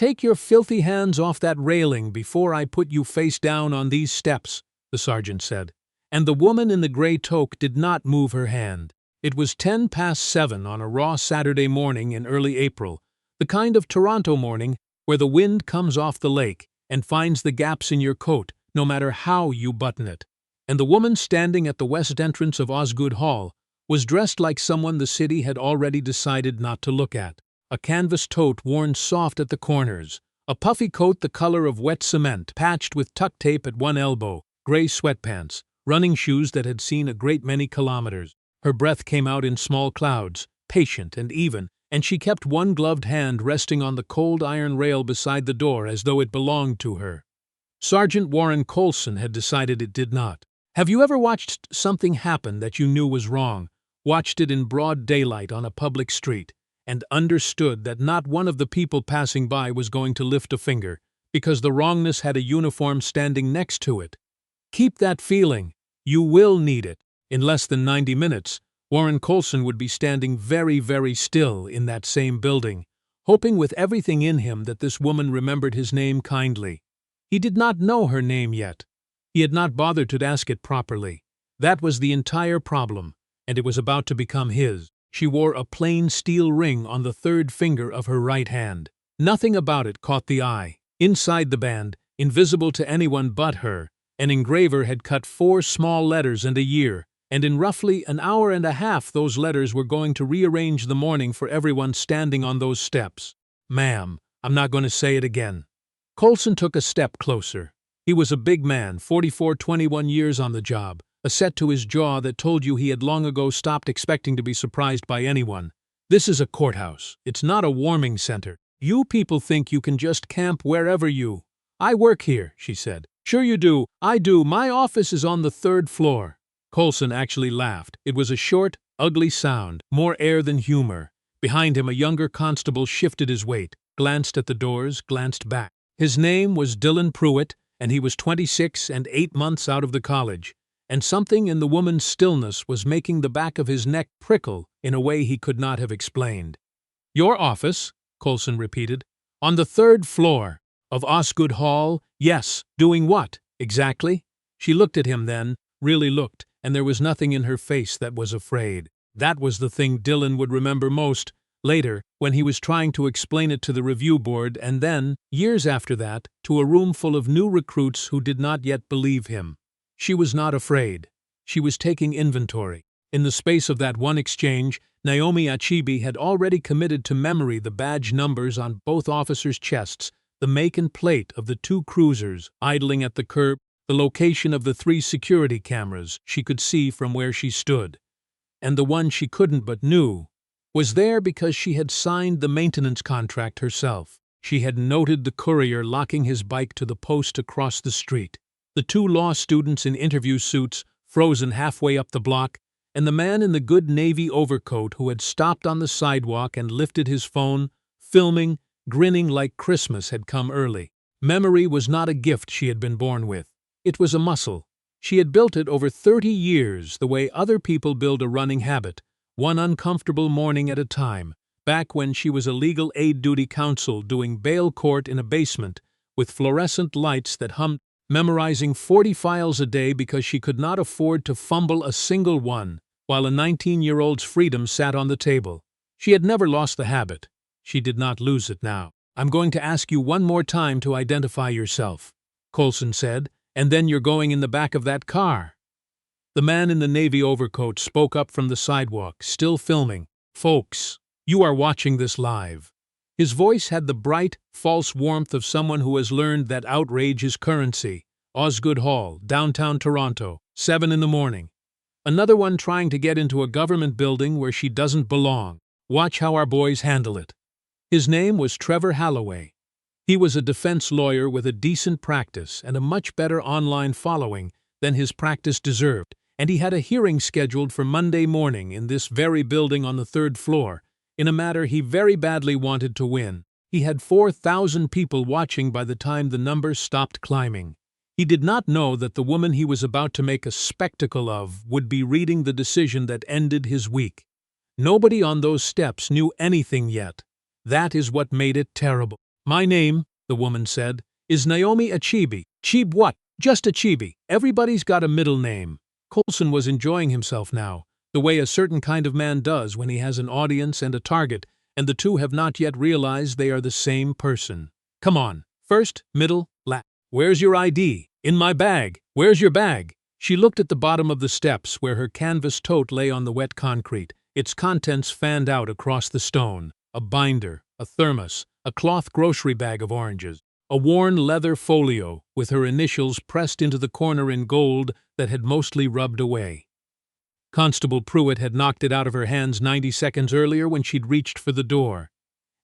"Take your filthy hands off that railing before I put you face down on these steps," the sergeant said. And the woman in the gray toque did not move her hand. It was 7:10 on a raw Saturday morning in early April, the kind of Toronto morning where the wind comes off the lake and finds the gaps in your coat, no matter how you button it. And the woman standing at the west entrance of Osgoode Hall was dressed like someone the city had already decided not to look at. A canvas tote worn soft at the corners, a puffy coat the color of wet cement, patched with tuck tape at one elbow, gray sweatpants, running shoes that had seen a great many kilometers. Her breath came out in small clouds, patient and even, and she kept one gloved hand resting on the cold iron rail beside the door as though it belonged to her. Sergeant Warren Colson had decided it did not. Have you ever watched something happen that you knew was wrong, watched it in broad daylight on a public street, and understood that not one of the people passing by was going to lift a finger, because the wrongness had a uniform standing next to it? Keep that feeling. You will need it. In less than 90 minutes, Warren Colson would be standing very, very still in that same building, hoping with everything in him that this woman remembered his name kindly. He did not know her name yet. He had not bothered to ask it properly. That was the entire problem, and it was about to become his. She wore a plain steel ring on the third finger of her right hand. Nothing about it caught the eye. Inside the band, invisible to anyone but her, an engraver had cut 4 small letters and a year, and in roughly an hour and a half those letters were going to rearrange the morning for everyone standing on those steps. "Ma'am, I'm not going to say it again." Colson took a step closer. He was a big man, 44, 21 years on the job, a set to his jaw that told you he had long ago stopped expecting to be surprised by anyone. "This is a courthouse. It's not a warming center. You people think you can just camp wherever you—" "I work here," she said. "Sure you do. I do. My office is on the 3rd floor. Colson actually laughed. It was a short, ugly sound, more air than humor. Behind him a younger constable shifted his weight, glanced at the doors, glanced back. His name was Dylan Pruitt, and he was 26 and 8 months out of the college, and something in the woman's stillness was making the back of his neck prickle in a way he could not have explained. "Your office?" Colson repeated. "On the 3rd floor. Of Osgoode Hall? Yes. Doing what, exactly?" She looked at him then, really looked, and there was nothing in her face that was afraid. That was the thing Dylan would remember most, later, when he was trying to explain it to the review board, and then, years after that, to a room full of new recruits who did not yet believe him. She was not afraid. She was taking inventory. In the space of that one exchange, Naomi Achebe had already committed to memory the badge numbers on both officers' chests, the make and plate of the 2 cruisers idling at the curb, the location of the 3 security cameras she could see from where she stood. And the one she couldn't but knew was there because she had signed the maintenance contract herself. She had noted the courier locking his bike to the post across the street, the 2 law students in interview suits frozen halfway up the block, and the man in the good navy overcoat who had stopped on the sidewalk and lifted his phone, filming, grinning like Christmas had come early. Memory was not a gift she had been born with. It was a muscle. She had built it over 30 years the way other people build a running habit, one uncomfortable morning at a time, back when she was a legal aid duty counsel doing bail court in a basement with fluorescent lights that hummed, memorizing 40 files a day because she could not afford to fumble a single one, while a 19-year-old's freedom sat on the table. She had never lost the habit. She did not lose it now. "I'm going to ask you one more time to identify yourself," Colson said, "and then you're going in the back of that car." The man in the navy overcoat spoke up from the sidewalk, still filming. "Folks, you are watching this live." His voice had the bright, false warmth of someone who has learned that outrage is currency. "Osgoode Hall, downtown Toronto, 7 in the morning. Another one trying to get into a government building where she doesn't belong. Watch how our boys handle it." His name was Trevor Halloway. He was a defense lawyer with a decent practice and a much better online following than his practice deserved, and he had a hearing scheduled for Monday morning in this very building on the 3rd floor, in a matter he very badly wanted to win. He had 4,000 people watching by the time the numbers stopped climbing. He did not know that the woman he was about to make a spectacle of would be reading the decision that ended his week. Nobody on those steps knew anything yet. That is what made it terrible. My name, the woman said, is Naomi Achebe. Cheeb what? Just Achebe. Everybody's got a middle name. Coulson was enjoying himself now, the way a certain kind of man does when he has an audience and a target, and the two have not yet realized they are the same person. Come on. First, middle, last. Where's your ID? In my bag. Where's your bag? She looked at the bottom of the steps where her canvas tote lay on the wet concrete, its contents fanned out across the stone. A binder, a thermos, a cloth grocery bag of oranges, a worn leather folio with her initials pressed into the corner in gold that had mostly rubbed away. Constable Pruitt had knocked it out of her hands 90 seconds earlier when she'd reached for the door,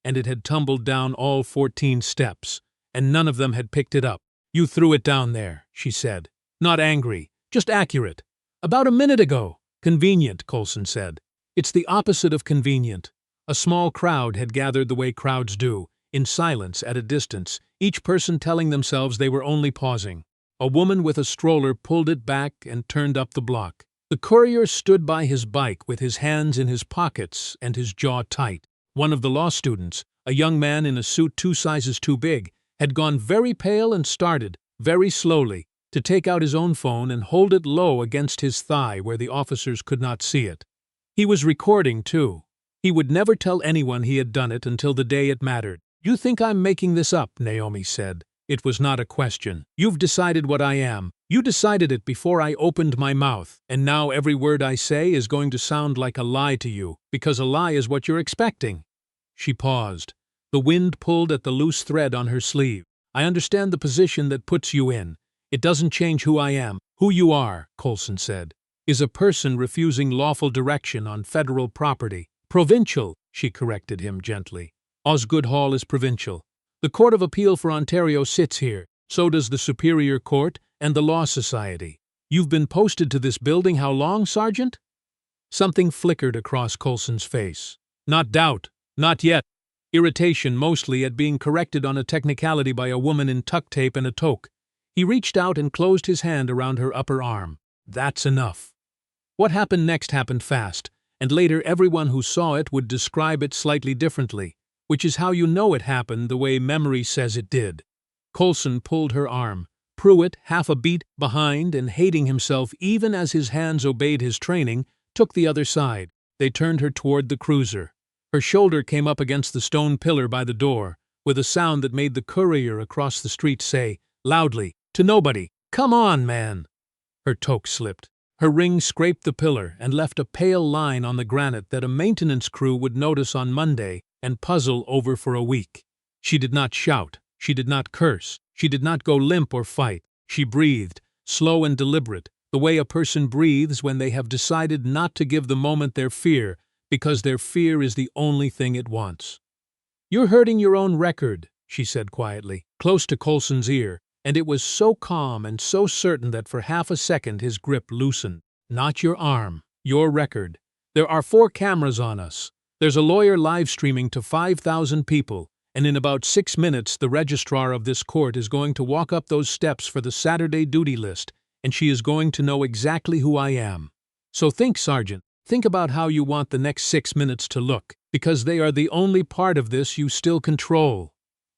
and it had tumbled down all 14 steps, and none of them had picked it up. You threw it down there, she said. Not angry, just accurate. About a minute ago. Convenient, Coulson said. It's the opposite of convenient. A small crowd had gathered the way crowds do, in silence at a distance, each person telling themselves they were only pausing. A woman with a stroller pulled it back and turned up the block. The courier stood by his bike with his hands in his pockets and his jaw tight. One of the law students, a young man in a suit 2 sizes too big, had gone very pale and started, very slowly, to take out his own phone and hold it low against his thigh where the officers could not see it. He was recording, too. He would never tell anyone he had done it until the day it mattered. You think I'm making this up, Naomi said. It was not a question. You've decided what I am. You decided it before I opened my mouth, and now every word I say is going to sound like a lie to you, because a lie is what you're expecting. She paused. The wind pulled at the loose thread on her sleeve. I understand the position that puts you in. It doesn't change who I am. Who you are, Coulson said, is a person refusing lawful direction on federal property. Provincial, she corrected him gently. Osgoode Hall is provincial. The Court of Appeal for Ontario sits here. So does the Superior Court and the Law Society. You've been posted to this building how long, Sergeant? Something flickered across Coulson's face. Not doubt. Not yet. Irritation mostly at being corrected on a technicality by a woman in tuck tape and a toque. He reached out and closed his hand around her upper arm. That's enough. What happened next happened fast, and later everyone who saw it would describe it slightly differently, which is how you know it happened the way memory says it did. Coulson pulled her arm. Pruitt, half a beat behind and hating himself even as his hands obeyed his training, took the other side. They turned her toward the cruiser. Her shoulder came up against the stone pillar by the door, with a sound that made the courier across the street say, loudly, to nobody, "Come on, man!" Her toque slipped. Her ring scraped the pillar and left a pale line on the granite that a maintenance crew would notice on Monday and puzzle over for a week. She did not shout. She did not curse. She did not go limp or fight. She breathed, slow and deliberate, the way a person breathes when they have decided not to give the moment their fear, because their fear is the only thing it wants. You're hurting your own record, she said quietly, close to Coulson's ear, and it was so calm and so certain that for half a second his grip loosened. Not your arm, your record. There are 4 cameras on us. There's a lawyer live streaming to 5,000 people, and in about 6 minutes the registrar of this court is going to walk up those steps for the Saturday duty list, and she is going to know exactly who I am. So think, Sergeant. Think about how you want the next 6 minutes to look, because they are the only part of this you still control.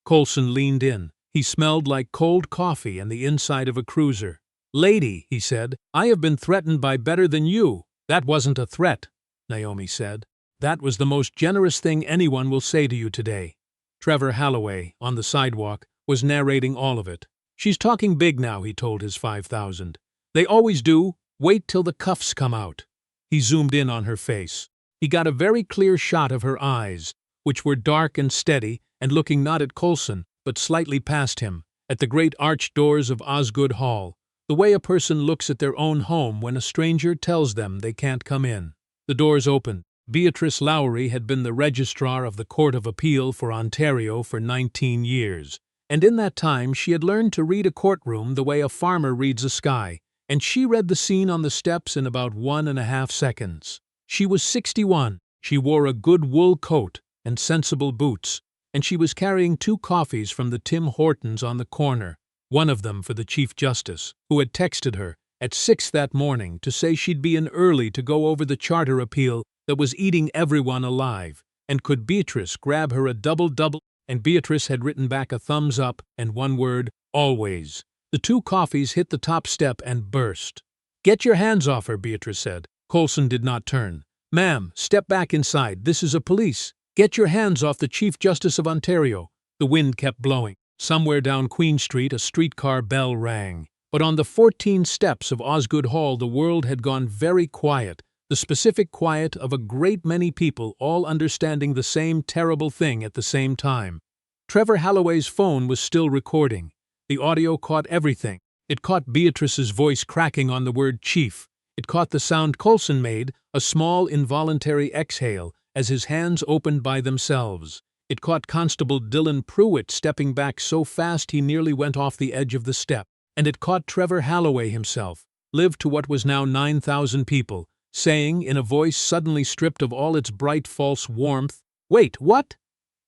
Coulson leaned in. He smelled like cold coffee and the inside of a cruiser. Lady, he said, I have been threatened by better than you. That wasn't a threat, Naomi said. That was the most generous thing anyone will say to you today. Trevor Halloway, on the sidewalk, was narrating all of it. She's talking big now, he told his 5,000. They always do. Wait till the cuffs come out. He zoomed in on her face. He got a very clear shot of her eyes, which were dark and steady and looking not at Coulson, but slightly past him, at the great arched doors of Osgoode Hall, the way a person looks at their own home when a stranger tells them they can't come in. The doors opened. Beatrice Lowry had been the registrar of the Court of Appeal for Ontario for 19 years, and in that time she had learned to read a courtroom the way a farmer reads a sky, and she read the scene on the steps in about 1.5 seconds. She was 61. She wore a good wool coat and sensible boots, and she was carrying 2 coffees from the Tim Hortons on the corner, one of them for the Chief Justice, who had texted her at 6 that morning to say she'd be in early to go over the charter appeal that was eating everyone alive, and could Beatrice grab her a double-double and Beatrice had written back a thumbs up and one word, always. The 2 coffees hit the top step and burst. "Get your hands off her," Beatrice said. Coulson did not turn. "Ma'am, step back inside. This is a police. Get your hands off the Chief Justice of Ontario." The wind kept blowing. Somewhere down Queen Street, a streetcar bell rang. But on the 14 steps of Osgoode Hall, the world had gone very quiet, the specific quiet of a great many people all understanding the same terrible thing at the same time. Trevor Halloway's phone was still recording. The audio caught everything. It caught Beatrice's voice cracking on the word chief. It caught the sound Coulson made, a small involuntary exhale, as his hands opened by themselves. It caught Constable Dylan Pruitt stepping back so fast he nearly went off the edge of the step. And it caught Trevor Halloway himself, lived to what was now 9,000 people, saying, in a voice suddenly stripped of all its bright false warmth, "Wait, what?"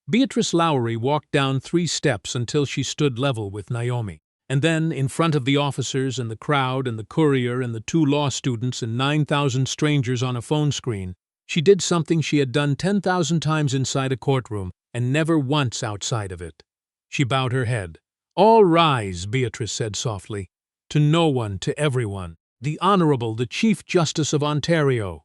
Beatrice Lowry walked down 3 steps until she stood level with Naomi. And then, in front of the officers and the crowd and the courier and the 2 law students and 9,000 strangers on a phone screen, she did something she had done 10,000 times inside a courtroom and never once outside of it. She bowed her head. "All rise," Beatrice said softly. "To no one, to everyone. The Honorable, the Chief Justice of Ontario."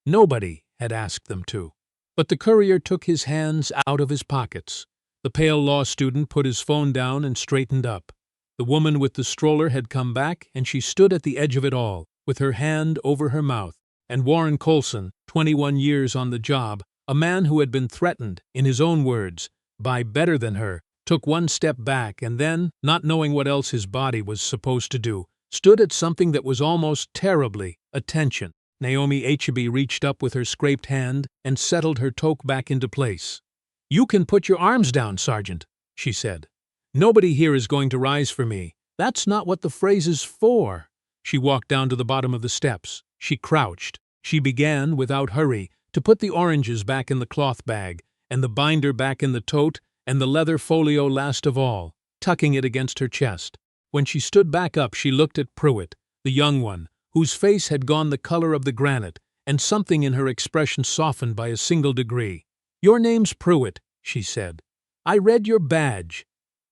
Nobody had asked them to. But the courier took his hands out of his pockets. The pale law student put his phone down and straightened up. The woman with the stroller had come back, and she stood at the edge of it all, with her hand over her mouth. And Warren Coulson, 21 years on the job, a man who had been threatened, in his own words, by better than her, took 1 step back and then, not knowing what else his body was supposed to do, stood at something that was almost terribly attention. Naomi Achebe reached up with her scraped hand and settled her toque back into place. "You can put your arms down, Sergeant," she said. "Nobody here is going to rise for me. That's not what the phrase is for." She walked down to the bottom of the steps. She crouched. She began, without hurry, to put the oranges back in the cloth bag, and the binder back in the tote, and the leather folio last of all, tucking it against her chest. When she stood back up, she looked at Pruitt, the young one, whose face had gone the color of the granite, and something in her expression softened by a single degree. "Your name's Pruitt," she said. "I read your badge."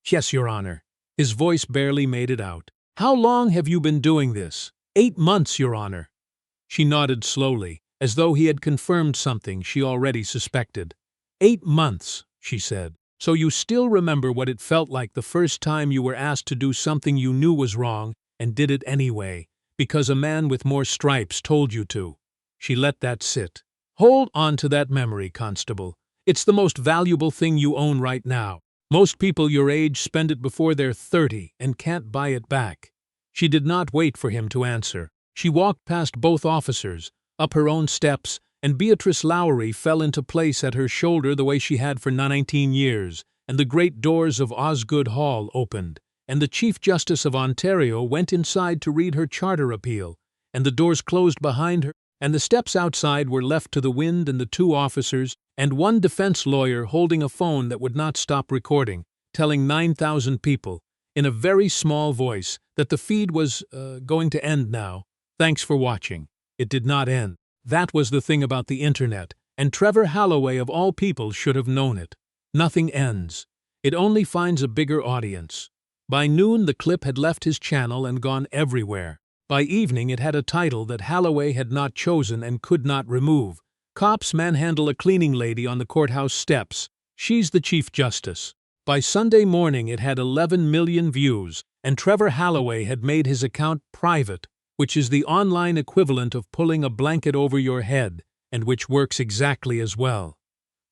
"Yes, Your Honor." His voice barely made it out. "How long have you been doing this?" 8 months, Your Honor." She nodded slowly, as though he had confirmed something she already suspected. 8 months, she said. "So you still remember what it felt like the first time you were asked to do something you knew was wrong and did it anyway, because a man with more stripes told you to." She let that sit. "Hold on to that memory, Constable. It's the most valuable thing you own right now. Most people your age spend it before they're 30 and can't buy it back." She did not wait for him to answer. She walked past both officers, up her own steps, and Beatrice Lowry fell into place at her shoulder the way she had for 19 years, and the great doors of Osgoode Hall opened, and the Chief Justice of Ontario went inside to read her charter appeal, and the doors closed behind her, and the steps outside were left to the wind and the 2 officers, and 1 defense lawyer holding a phone that would not stop recording, telling 9,000 people, in a very small voice, that the feed was going to end now. Thanks for watching. It did not end. That was the thing about the internet, and Trevor Halloway of all people should have known it. Nothing ends. It only finds a bigger audience. By noon the clip had left his channel and gone everywhere. By evening it had a title that Halloway had not chosen and could not remove. "Cops manhandle a cleaning lady on the courthouse steps. She's the Chief Justice." By Sunday morning it had 11 million views, and Trevor Halloway had made his account private, which is the online equivalent of pulling a blanket over your head, and which works exactly as well.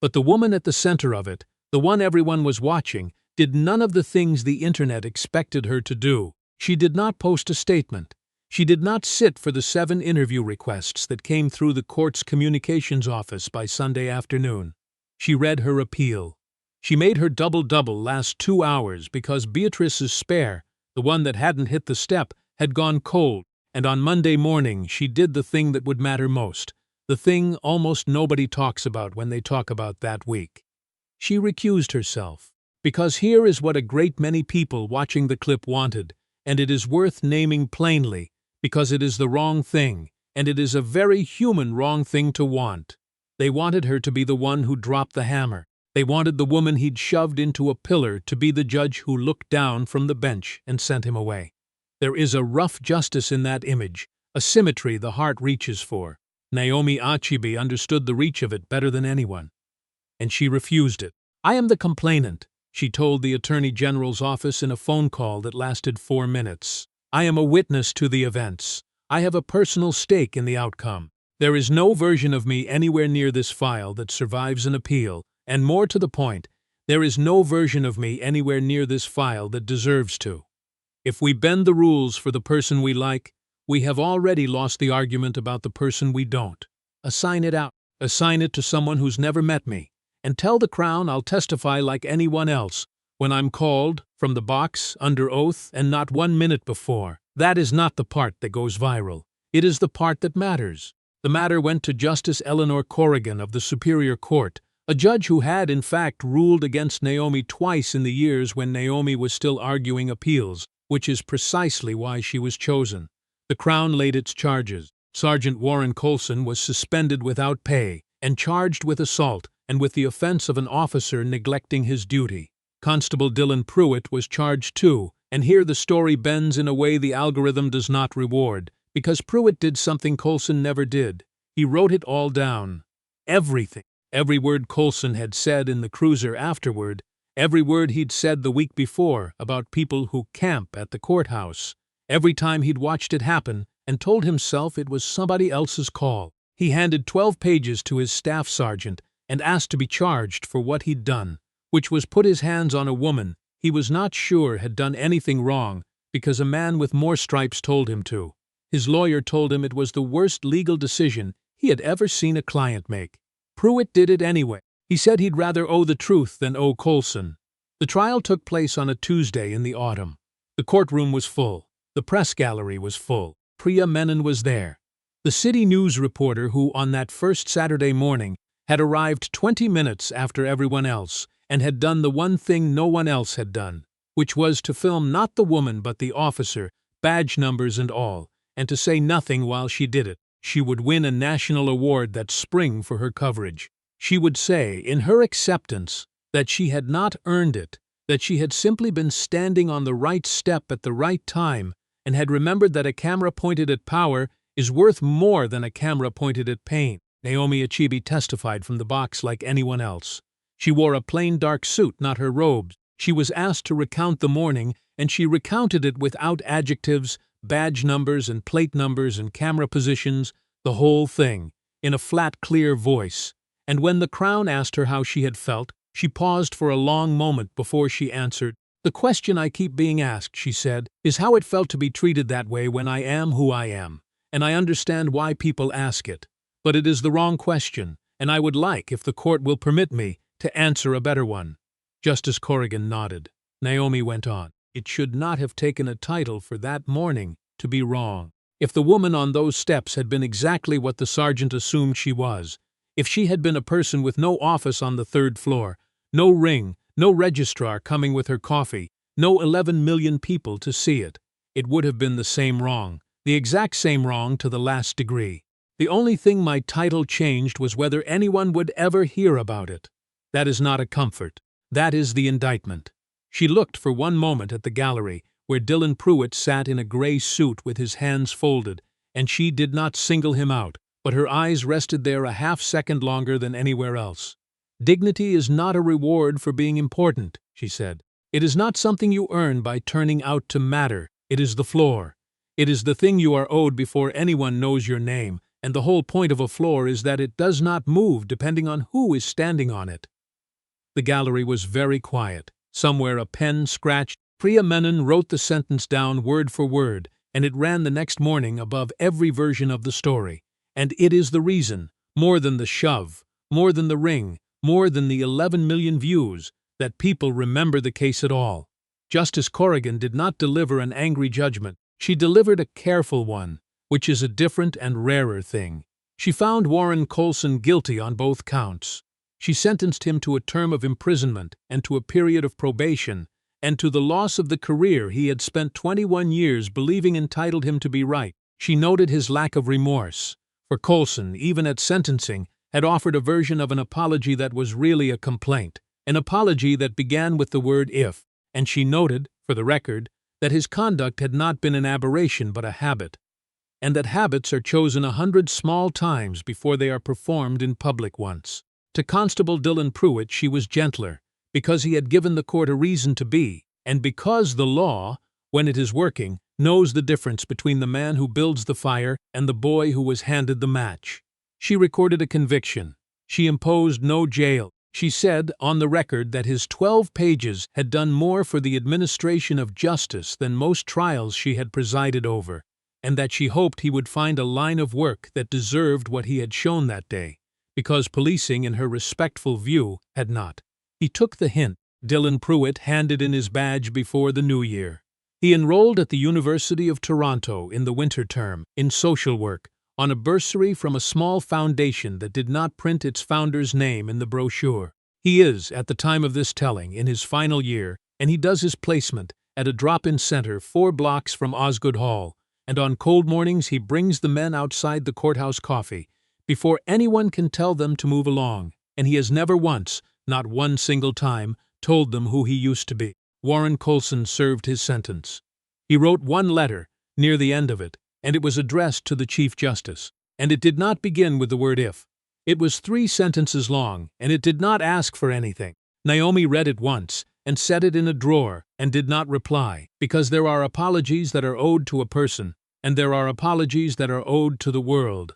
But the woman at the center of it, the one everyone was watching, did none of the things the internet expected her to do. She did not post a statement. She did not sit for the 7 interview requests that came through the court's communications office by Sunday afternoon. She read her appeal. She made her double-double last 2 hours because Beatrice's spare, the one that hadn't hit the step, had gone cold, and on Monday morning she did the thing that would matter most, the thing almost nobody talks about when they talk about that week. She recused herself, because here is what a great many people watching the clip wanted, and it is worth naming plainly, because it is the wrong thing, and it is a very human wrong thing to want. They wanted her to be the one who dropped the hammer. They wanted the woman he'd shoved into a pillar to be the judge who looked down from the bench and sent him away. There is a rough justice in that image, a symmetry the heart reaches for. Naomi Achebe understood the reach of it better than anyone. And she refused it. "I am the complainant," she told the Attorney General's office in a phone call that lasted 4 minutes. "I am a witness to the events. I have a personal stake in the outcome. There is no version of me anywhere near this file that survives an appeal, and more to the point, there is no version of me anywhere near this file that deserves to. If we bend the rules for the person we like, we have already lost the argument about the person we don't. Assign it out. Assign it to someone who's never met me. And tell the Crown I'll testify like anyone else, when I'm called, from the box, under oath, and not 1 minute before. That is not the part that goes viral. It is the part that matters." The matter went to Justice Eleanor Corrigan of the Superior Court, a judge who had, in fact, ruled against Naomi twice in the years when Naomi was still arguing appeals, which is precisely why she was chosen. The Crown laid its charges. Sergeant Warren Colson was suspended without pay and charged with assault and with the offense of an officer neglecting his duty. Constable Dylan Pruitt was charged too, and here the story bends in a way the algorithm does not reward, because Pruitt did something Colson never did. He wrote it all down. Everything. Every word Colson had said in the cruiser afterward, every word he'd said the week before about people who camp at the courthouse, every time he'd watched it happen and told himself it was somebody else's call. He handed 12 pages to his staff sergeant and asked to be charged for what he'd done, which was put his hands on a woman he was not sure had done anything wrong because a man with more stripes told him to. His lawyer told him it was the worst legal decision he had ever seen a client make. Pruitt did it anyway. He said he'd rather owe the truth than owe Colson. The trial took place on a Tuesday in the autumn. The courtroom was full. The press gallery was full. Priya Menon was there. The city news reporter who, on that first Saturday morning, had arrived 20 minutes after everyone else and had done the one thing no one else had done, which was to film not the woman but the officer, badge numbers and all, and to say nothing while she did it. She would win a national award that spring for her coverage. She would say, in her acceptance, that she had not earned it, that she had simply been standing on the right step at the right time and had remembered that a camera pointed at power is worth more than a camera pointed at pain. Naomi Achebe testified from the box like anyone else. She wore a plain dark suit, not her robes. She was asked to recount the morning, and she recounted it without adjectives, badge numbers and plate numbers and camera positions, the whole thing, in a flat, clear voice. And when the Crown asked her how she had felt, she paused for a long moment before she answered. "The question I keep being asked," she said, "is how it felt to be treated that way when I am who I am. And I understand why people ask it. But it is the wrong question, and I would like, if the court will permit me, to answer a better one." Justice Corrigan nodded. Naomi went on. "It should not have taken a title for that morning to be wrong. If the woman on those steps had been exactly what the sergeant assumed she was, if she had been a person with no office on the 3rd floor, no ring, no registrar coming with her coffee, no 11 million people to see it, it would have been the same wrong, the exact same wrong to the last degree. The only thing my title changed was whether anyone would ever hear about it. That is not a comfort. That is the indictment." She looked for one moment at the gallery, where Dylan Pruitt sat in a gray suit with his hands folded, and she did not single him out, but her eyes rested there a half-second longer than anywhere else. "Dignity is not a reward for being important," she said. "It is not something you earn by turning out to matter. It is the floor. It is the thing you are owed before anyone knows your name, and the whole point of a floor is that it does not move depending on who is standing on it." The gallery was very quiet. Somewhere a pen scratched. Priya Menon wrote the sentence down word for word, and it ran the next morning above every version of the story. And it is the reason, more than the shove, more than the ring, more than the 11 million views, that people remember the case at all. Justice Corrigan did not deliver an angry judgment. She delivered a careful one, which is a different and rarer thing. She found Warren Colson guilty on both counts. She sentenced him to a term of imprisonment and to a period of probation, and to the loss of the career he had spent 21 years believing entitled him to be right. She noted his lack of remorse. For Colson, even at sentencing, had offered a version of an apology that was really a complaint, an apology that began with the word if, and she noted, for the record, that his conduct had not been an aberration but a habit, and that habits are chosen 100 small times before they are performed in public once. To Constable Dillon Pruitt she was gentler, because he had given the court a reason to be, and because the law, when it is working, knows the difference between the man who builds the fire and the boy who was handed the match. She recorded a conviction. She imposed no jail. She said on the record that his 12 pages had done more for the administration of justice than most trials she had presided over, and that she hoped he would find a line of work that deserved what he had shown that day, because policing, in her respectful view, had not. He took the hint. Dillon Pruitt handed in his badge before the new year. He enrolled at the University of Toronto in the winter term, in social work, on a bursary from a small foundation that did not print its founder's name in the brochure. He is, at the time of this telling, in his final year, and he does his placement at a drop-in center 4 blocks from Osgoode Hall, and on cold mornings he brings the men outside the courthouse coffee, before anyone can tell them to move along, and he has never once, not one single time, told them who he used to be. Warren Coulson served his sentence. He wrote one letter, near the end of it, and it was addressed to the Chief Justice, and it did not begin with the word if. It was 3 sentences long, and it did not ask for anything. Naomi read it once, and set it in a drawer, and did not reply, because there are apologies that are owed to a person, and there are apologies that are owed to the world.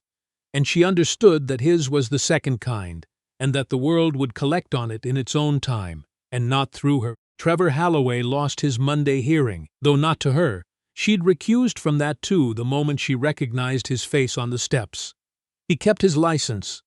And she understood that his was the second kind, and that the world would collect on it in its own time, and not through her. Trevor Halloway lost his Monday hearing, though not to her. She'd recused from that too the moment she recognized his face on the steps. He kept his license.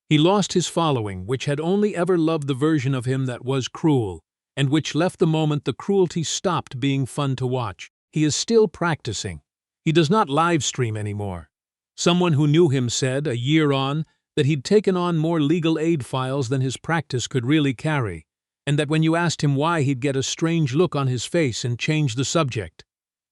He lost his following, which had only ever loved the version of him that was cruel, and which left the moment the cruelty stopped being fun to watch. He is still practicing. He does not livestream anymore. Someone who knew him said, a year on, that he'd taken on more legal aid files than his practice could really carry, and that when you asked him why he'd get a strange look on his face and change the subject.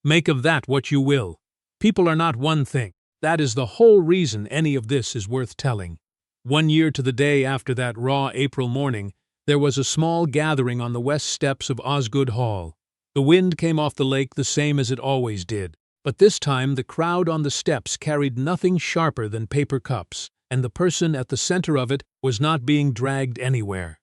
Make of that what you will. People are not one thing. That is the whole reason any of this is worth telling. 1 year to the day after that raw April morning, there was a small gathering on the west steps of Osgoode Hall. The wind came off the lake the same as it always did, but this time the crowd on the steps carried nothing sharper than paper cups, and the person at the center of it was not being dragged anywhere.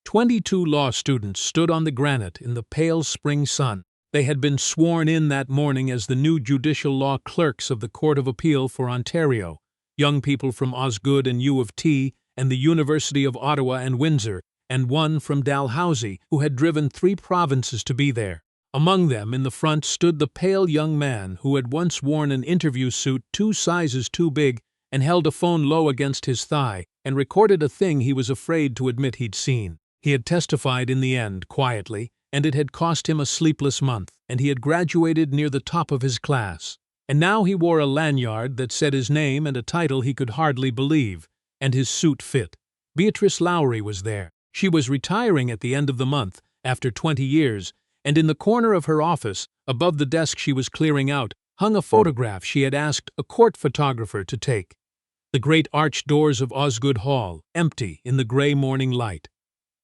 22 law students stood on the granite in the pale spring sun. They had been sworn in that morning as the new judicial law clerks of the Court of Appeal for Ontario, young people from Osgoode and U of T and the University of Ottawa and Windsor, and one from Dalhousie who had driven 3 provinces to be there. Among them, in the front, stood the pale young man who had once worn an interview suit 2 sizes too big and held a phone low against his thigh and recorded a thing he was afraid to admit he'd seen. He had testified in the end, quietly, and it had cost him a sleepless month, and he had graduated near the top of his class. And now he wore a lanyard that said his name and a title he could hardly believe, and his suit fit. Beatrice Lowry was there. She was retiring at the end of the month, after 20 years, and in the corner of her office, above the desk she was clearing out, hung a photograph she had asked a court photographer to take. The great arched doors of Osgoode Hall, empty in the gray morning light.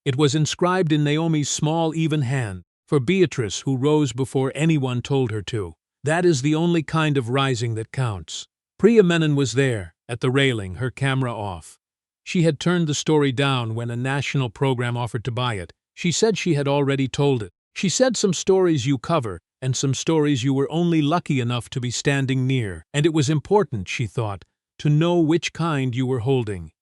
It was inscribed in Naomi's small, even hand, for Beatrice, who rose before anyone told her to. That is the only kind of rising that counts. Priya Menon was there, at the railing, her camera off. She had turned the story down when a national program offered to buy it. She said she had already told it. She said some stories you cover, and some stories you were only lucky enough to be standing near, and it was important, she thought, to know which kind you were holding.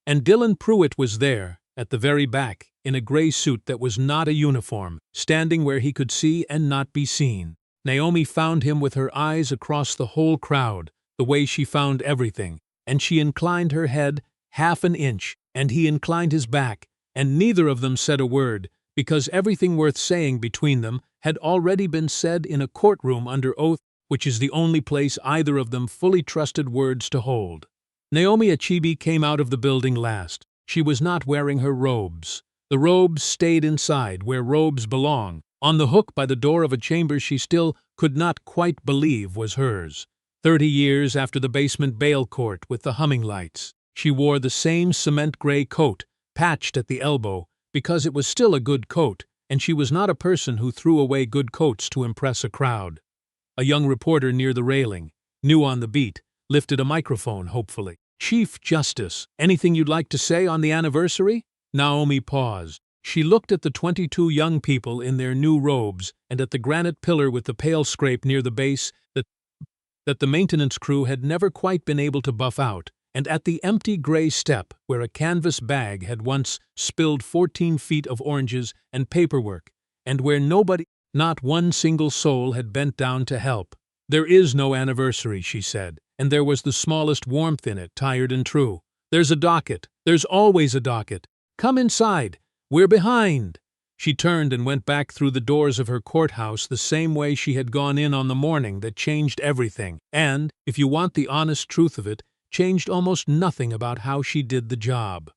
And Dillon Pruitt was there, at the very back, in a gray suit that was not a uniform, standing where he could see and not be seen. Naomi found him with her eyes across the whole crowd, the way she found everything, and she inclined her head half an inch, and he inclined his back, and neither of them said a word, because everything worth saying between them had already been said in a courtroom under oath, which is the only place either of them fully trusted words to hold. Naomi Achebe came out of the building last. She was not wearing her robes. The robes stayed inside, where robes belong, on the hook by the door of a chamber she still could not quite believe was hers. 30 years after the basement bail court with the humming lights. She wore the same cement gray coat, patched at the elbow, because it was still a good coat, and she was not a person who threw away good coats to impress a crowd. A young reporter near the railing, new on the beat, lifted a microphone hopefully. "Chief Justice, anything you'd like to say on the anniversary?" Naomi paused. She looked at the 22 young people in their new robes and at the granite pillar with the pale scrape near the base that the maintenance crew had never quite been able to buff out, and at the empty gray step where a canvas bag had once spilled 14 feet of oranges and paperwork, and where nobody, not one single soul, had bent down to help. "There is no anniversary," she said, and there was the smallest warmth in it, tired and true. "There's a docket. There's always a docket. Come inside. We're behind." She turned and went back through the doors of her courthouse the same way she had gone in on the morning that changed everything, and, if you want the honest truth of it, changed almost nothing about how she did the job.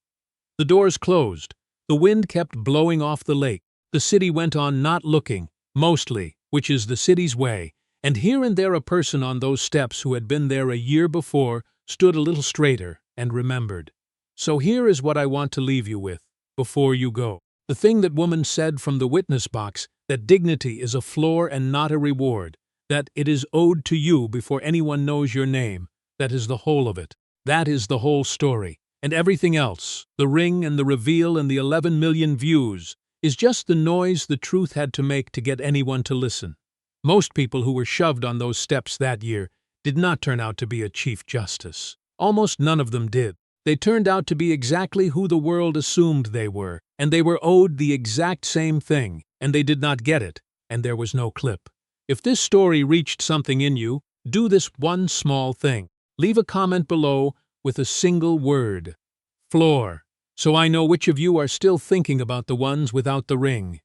The doors closed. The wind kept blowing off the lake. The city went on not looking, mostly, which is the city's way, and here and there a person on those steps who had been there a year before stood a little straighter and remembered. So here is what I want to leave you with, before you go. The thing that woman said from the witness box, that dignity is a floor and not a reward, that it is owed to you before anyone knows your name, that is the whole of it. That is the whole story. And everything else, the ring and the reveal and the 11 million views, is just the noise the truth had to make to get anyone to listen. Most people who were shoved on those steps that year did not turn out to be a Chief Justice. Almost none of them did. They turned out to be exactly who the world assumed they were, and they were owed the exact same thing, and they did not get it, and there was no clip. If this story reached something in you, do this one small thing. Leave a comment below with a single word. Floor. So I know which of you are still thinking about the ones without the ring.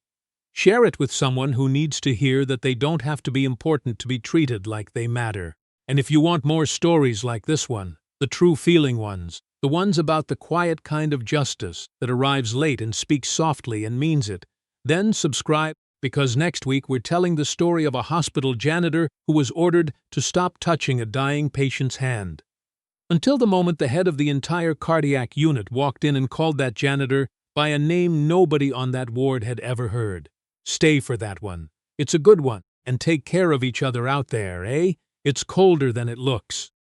Share it with someone who needs to hear that they don't have to be important to be treated like they matter. And if you want more stories like this one, the true feeling ones, the ones about the quiet kind of justice that arrives late and speaks softly and means it, then subscribe, because next week we're telling the story of a hospital janitor who was ordered to stop touching a dying patient's hand. Until the moment the head of the entire cardiac unit walked in and called that janitor by a name nobody on that ward had ever heard. Stay for that one. It's a good one, and take care of each other out there, eh? It's colder than it looks.